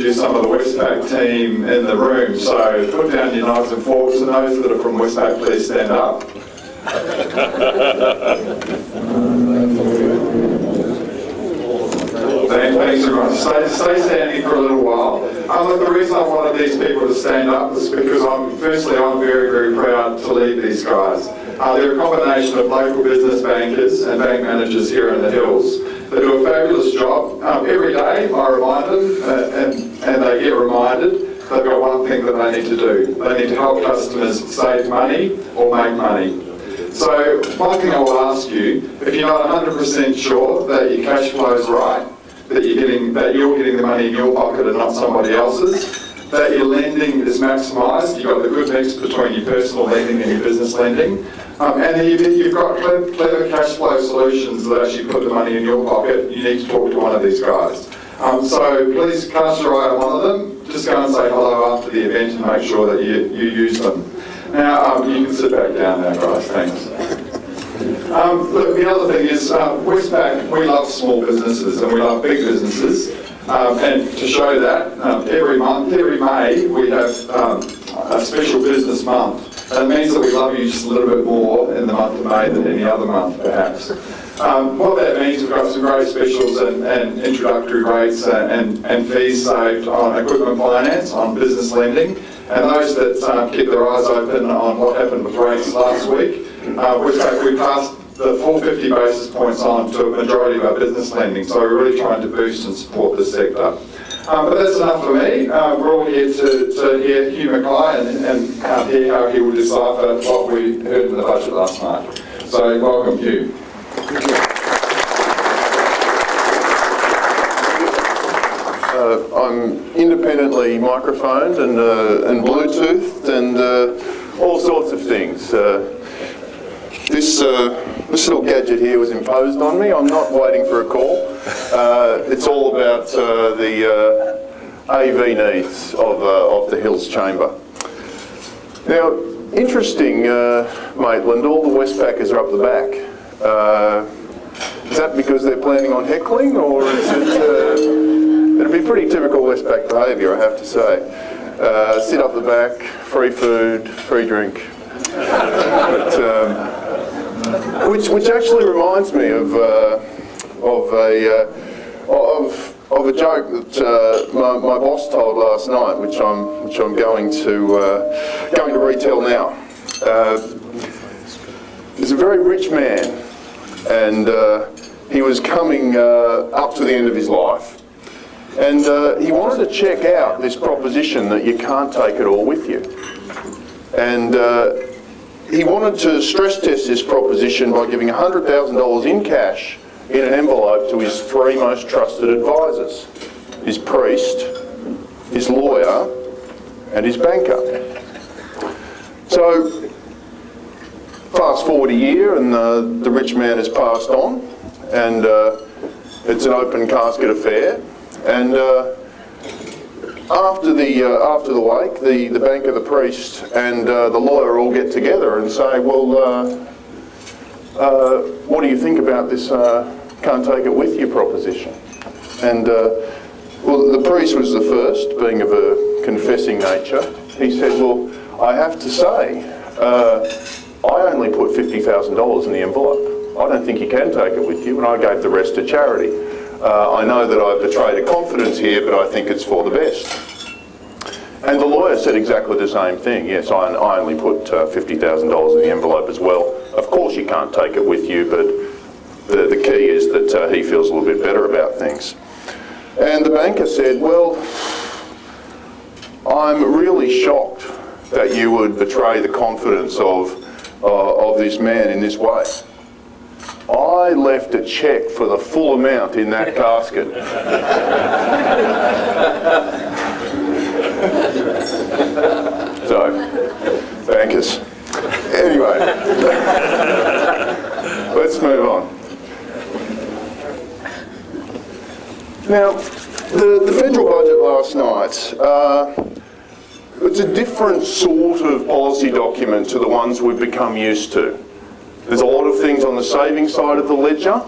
introduce some of the Westpac team in the room. So put down your knives and forks, and those that are from Westpac, please stand up. Thanks everyone. Stay standing for a little while. Look, the reason I wanted these people to stand up is because I'm very, very proud to lead these guys. They're a combination of local business bankers and bank managers here in the Hills. They do a fabulous job. Every day I remind them, and they get reminded, they've got one thing that they need to do. They need to help customers save money or make money. So one thing I will ask you, if you're not 100% sure that your cash flow is right, that you're getting the money in your pocket and not somebody else's, that your lending is maximised, you've got the good mix between your personal lending and your business lending, and you've got clever cash flow solutions that actually put the money in your pocket, you need to talk to one of these guys. So please cast your eye on one of them, just go and say hello after the event and make sure that you use them. Now, you can sit back down now, guys, thanks. Look, the other thing is, Westpac, we love small businesses and we love big businesses. And to show that, every May, we have a special business month. And it means that we love you just a little bit more in the month of May than any other month, perhaps. What that means, we've got some great specials and introductory rates and fees saved on equipment finance, on business lending. And those that keep their eyes open on what happened with rates last week, we passed the full 50 basis points on to a majority of our business lending, so we're really trying to boost and support this sector. But that's enough for me. We're all here to hear Huw McKay and hear how he will decipher what we heard in the budget last night. So welcome, Huw. Thank you. I'm independently microphoned and Bluetoothed and all sorts of things. This little gadget here was imposed on me. I'm not waiting for a call. It's all about the AV needs of the Hills Chamber. Now, interesting, Maitland, all the Westpackers are up the back. Is that because they're planning on heckling, or is it... it'd be pretty typical Westpac behaviour, I have to say. Sit up the back, free food, free drink. But, which actually reminds me of a joke that my boss told last night, which I'm going to retell now. There's a very rich man, and he was coming up to the end of his life, and he wanted to check out this proposition that you can't take it all with you, and he wanted to stress test this proposition by giving $100,000 in cash in an envelope to his three most trusted advisors: his priest, his lawyer, and his banker. So fast forward a year, and the rich man has passed on, and it's an open casket affair. And after the wake, the banker, the priest, and the lawyer all get together and say, well, what do you think about this can't take it with you proposition? And well, the priest was the first, being of a confessing nature. He said, well, I have to say, I only put $50,000 in the envelope. I don't think you can take it with you, and I gave the rest to charity. I know that I've betrayed a confidence here, but I think it's for the best. And the lawyer said exactly the same thing. Yes, I only put $50,000 in the envelope as well. Of course you can't take it with you, but the key is that he feels a little bit better about things. And the banker said, well, I'm really shocked that you would betray the confidence of this man in this way. I left a cheque for the full amount in that casket. So, bankers. Anyway, let's move on. Now, the federal budget last night, it's a different sort of policy document to the ones we've become used to. There's a lot of things on the saving side of the ledger,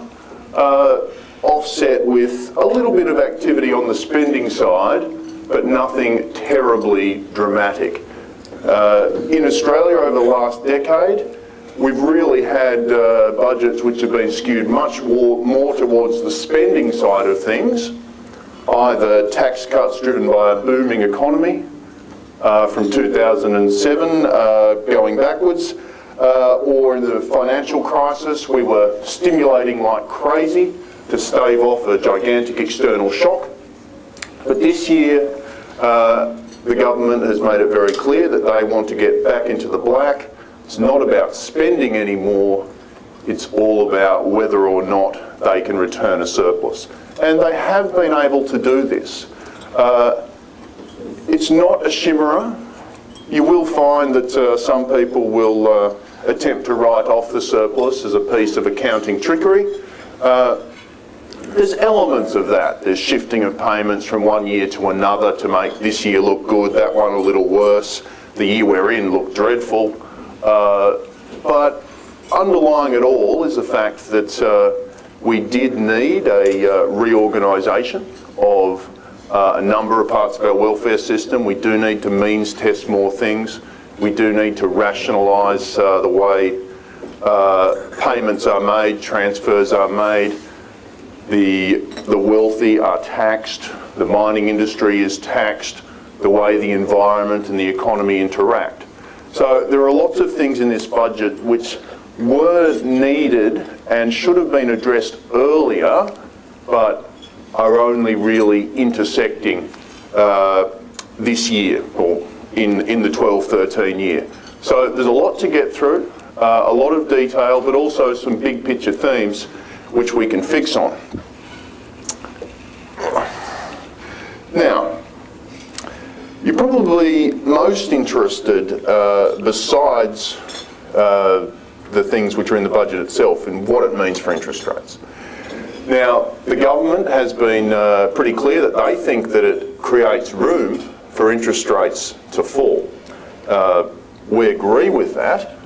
offset with a little bit of activity on the spending side, but nothing terribly dramatic. In Australia over the last decade, we've really had budgets which have been skewed much more towards the spending side of things, either tax cuts driven by a booming economy from 2007 going backwards, or in the financial crisis we were stimulating like crazy to stave off a gigantic external shock. But this year the government has made it very clear that they want to get back into the black. It's not about spending anymore, it's all about whether or not they can return a surplus. And they have been able to do this. It's not a chimera. You will find that some people will attempt to write off the surplus as a piece of accounting trickery. There's elements of that. There's shifting of payments from one year to another to make this year look good, that one a little worse, the year we're in look dreadful. But underlying it all is the fact that we did need a reorganisation of a number of parts of our welfare system. We do need to means test more things. We do need to rationalise the way payments are made, transfers are made. The wealthy are taxed, the mining industry is taxed, the way the environment and the economy interact. So there are lots of things in this budget which were needed and should have been addressed earlier, but are only really intersecting this year, or in the 12-13 year. So there's a lot to get through, a lot of detail, but also some big picture themes which we can fix on. Now, you're probably most interested, besides the things which are in the budget itself, in what it means for interest rates. Now, the government has been pretty clear that they think that it creates room for interest rates to fall. We agree with that,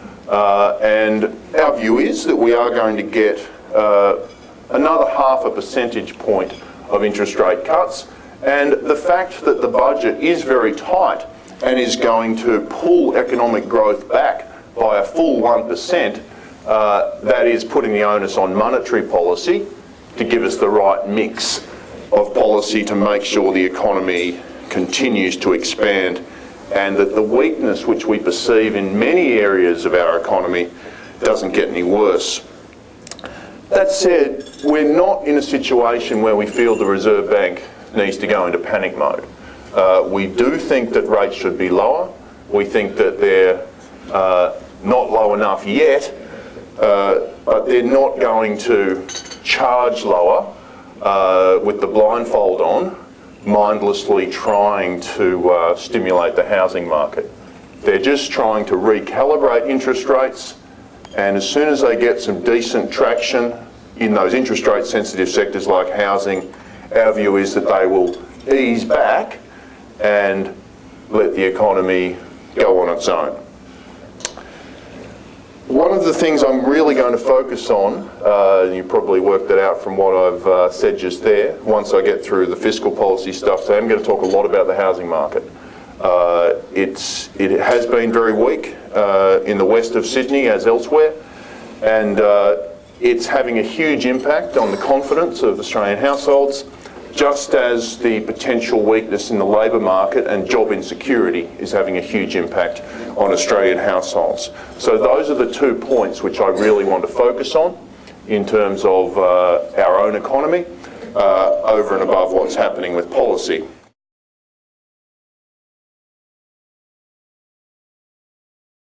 and our view is that we are going to get another 0.5 percentage point of interest rate cuts, and the fact that the budget is very tight and is going to pull economic growth back by a full 1%, that is putting the onus on monetary policy to give us the right mix of policy to make sure the economy continues to expand and that the weakness which we perceive in many areas of our economy doesn't get any worse. That said, we're not in a situation where we feel the Reserve Bank needs to go into panic mode. We do think that rates should be lower. We think that they're not low enough yet, but they're not going to charge lower with the blindfold on, mindlessly trying to stimulate the housing market. They're just trying to recalibrate interest rates, and as soon as they get some decent traction in those interest rate sensitive sectors like housing, our view is that they will ease back and let the economy go on its own. One of the things I'm really going to focus on, and you probably worked that out from what I've said just there, once I get through the fiscal policy stuff, so I'm going to talk a lot about the housing market. It has been very weak in the west of Sydney as elsewhere, and it's having a huge impact on the confidence of Australian households, just as the potential weakness in the labour market and job insecurity is having a huge impact on Australian households. So those are the 2 points which I really want to focus on in terms of our own economy, over and above what's happening with policy.